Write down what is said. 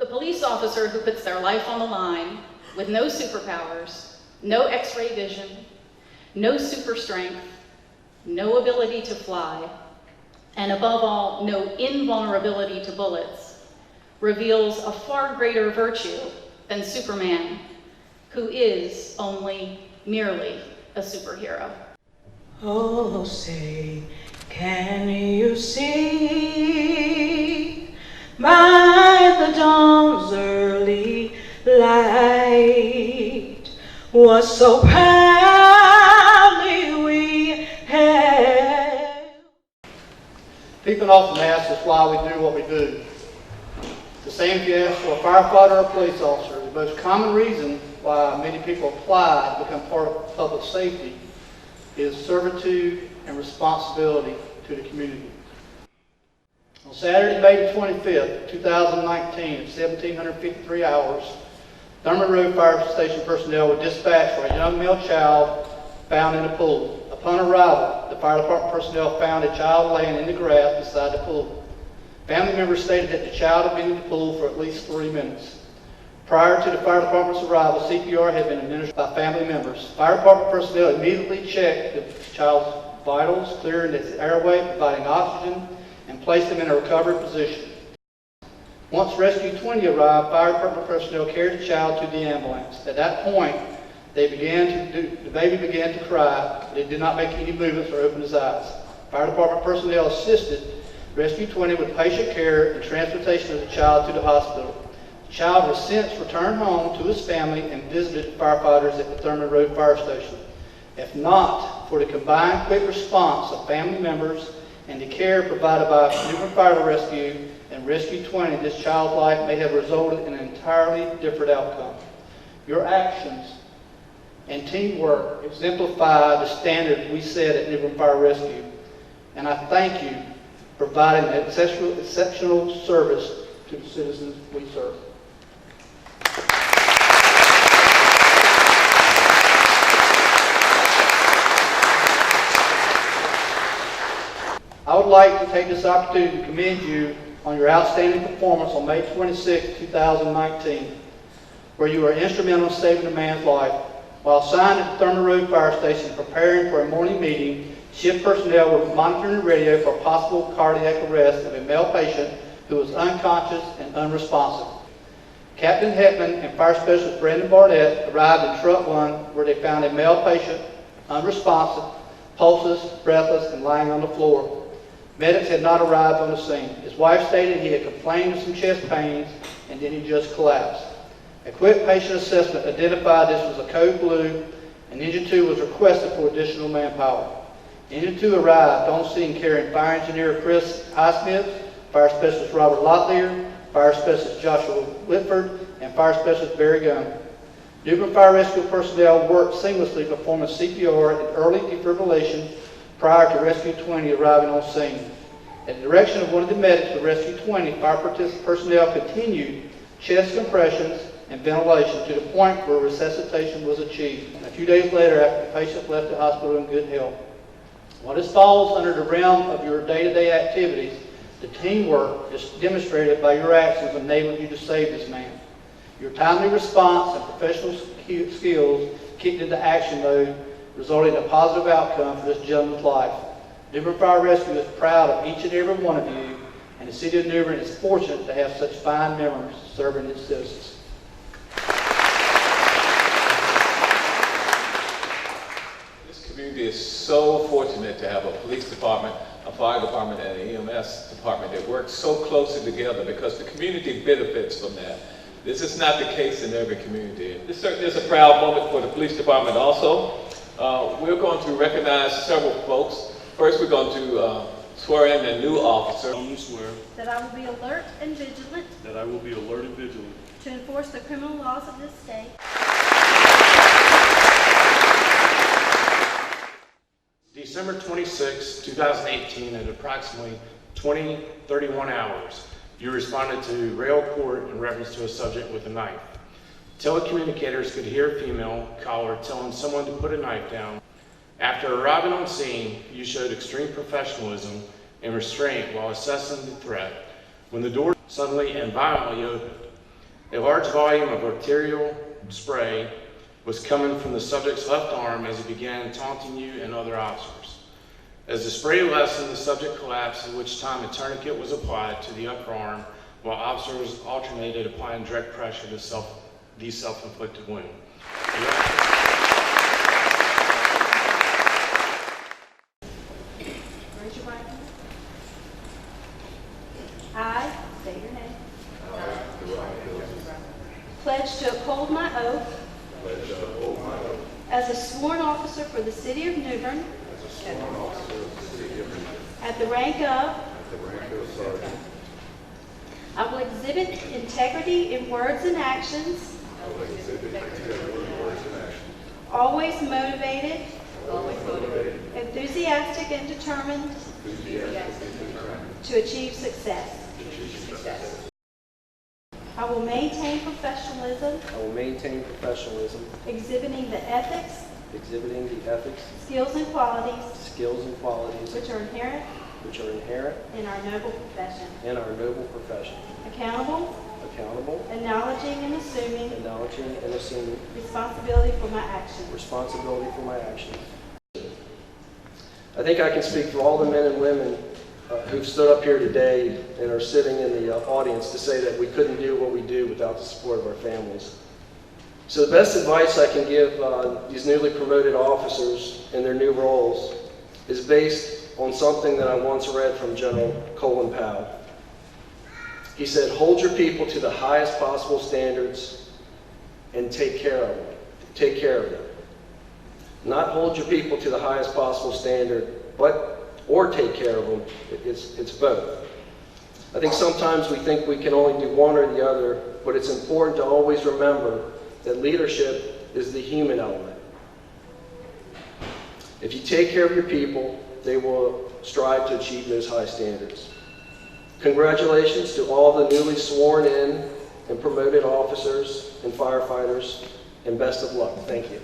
police officer who puts their life on the line with no superpowers, no X-ray vision, no super strength, no ability to fly, and above all, no invulnerability to bullets, reveals a far greater virtue than Superman, who is only merely a superhero. Oh, say, can you see by the dawn's early light what so proudly we hailed? People often ask us why we do what we do. The same if you ask for a firefighter or a police officer. The most common reason why many people apply to become part of public safety is servitude and responsibility to the community. On Saturday, May the 25th, 2019, at 1753 hours, Thurman Road Fire Station personnel were dispatched for a young male child found in a pool. Upon arrival, the fire department personnel found a child laying in the grass beside the pool. Family members stated that the child had been in the pool for at least 3 minutes. Prior to the fire department's arrival, CPR had been administered by family members. Fire department personnel immediately checked the child's vitals, clearing its airway, providing oxygen, and placed him in a recovery position. Once Rescue 20 arrived, fire department personnel carried the child to the ambulance. At that point, the baby began to cry, but it did not make any movements or open his eyes. Fire department personnel assisted Rescue 20 with patient care and transportation of the child to the hospital. The child has since returned home to his family and visited firefighters at the Thurman Road Fire Station. If not for the combined quick response of family members and the care provided by Newbern Fire Rescue and Rescue 20, this child's life may have resulted in an entirely different outcome. Your actions and teamwork exemplify the standard we set at Newbern Fire Rescue, and I thank you for providing exceptional service to the citizens we serve. I would like to take this opportunity to commend you on your outstanding performance on May 26, 2019, where you were instrumental in saving a man's life. While assigned at the Thurman Road Fire Station preparing for a morning meeting, shift personnel were monitoring the radio for possible cardiac arrest of a male patient who was unconscious and unresponsive. Captain Hetman and Fire Specialist Brandon Barnett arrived in Truck 1 where they found a male patient unresponsive, pulseless, breathless, and lying on the floor. Medics had not arrived on the scene. His wife stated he had complained of some chest pains and then he just collapsed. A quick patient assessment identified this was a code blue, and Engine 2 was requested for additional manpower. Engine 2 arrived on scene carrying Fire Engineer Chris Highsmith, Fire Specialist Robert Locklear, Fire Specialist Joshua Whitford, and Fire Specialist Barry Gunn. Newbern Fire Rescue personnel worked seamlessly performing CPR and early defibrillation prior to Rescue 20 arriving on scene. At the direction of one of the medics with Rescue 20, fire personnel continued chest compressions and ventilation to the point where resuscitation was achieved. A few days later, after the patient left the hospital in good health. While this falls under the realm of your day-to-day activities, the teamwork is demonstrated by your actions enabled you to save this man. Your timely response and professional skills kicked into action mode, resulting in a positive outcome for this gentleman's life. Newbern Fire Rescue is proud of each and every one of you, and the City of Newbern is fortunate to have such fine members serving its citizens. This community is so fortunate to have a police department, a fire department, and an EMS department that work so closely together because the community benefits from that. This is not the case in every community. This certainly is a proud moment for the police department also. We're going to recognize several folks. First, we're going to swear in a new officer. I solemnly swear that I will be alert and vigilant that I will be alert and vigilant to enforce the criminal laws of this state. December 26, 2018, at approximately 20:31 hours, you responded to rail court in reference to a subject with a knife. Telecommunicators could hear a female caller telling someone to put a knife down. After arriving on scene, you showed extreme professionalism and restraint while assessing the threat when the door suddenly and violently opened. A large volume of arterial spray was coming from the subject's left arm as he began taunting you and other officers. As the spray lessened, the subject collapsed, at which time a tourniquet was applied to the upper arm while officers alternated applying direct pressure to the self-inflicted wound. Raise your right hand. I, state your name. Pledge to uphold my oath. As a sworn officer for the city of New Bern. At the rank of. I will exhibit integrity in words and actions. Always motivated. Enthusiastic and determined. To achieve success. I will maintain professionalism. I will maintain professionalism, Exhibiting the ethics. exhibiting the ethics, Skills and qualities. skills, and qualities Which are inherent which are inherent in our noble profession. in our noble profession. Accountable. Accountable, Acknowledging and assuming acknowledging and assuming responsibility for my actions. responsibility for my actions. I think I can speak for all the men and women who've stood up here today and are sitting in the audience to say that we couldn't do what we do without the support of our families. So the best advice I can give these newly promoted officers in their new roles is based on something that I once read from General Colin Powell. He said, hold your people to the highest possible standards and take care of them. Take care of them. Not hold your people to the highest possible standard, or take care of them. It's both. I think sometimes we think we can only do one or the other, but it's important to always remember that leadership is the human element. If you take care of your people, they will strive to achieve those high standards. Congratulations to all the newly sworn in and promoted officers and firefighters, and best of luck. Thank you.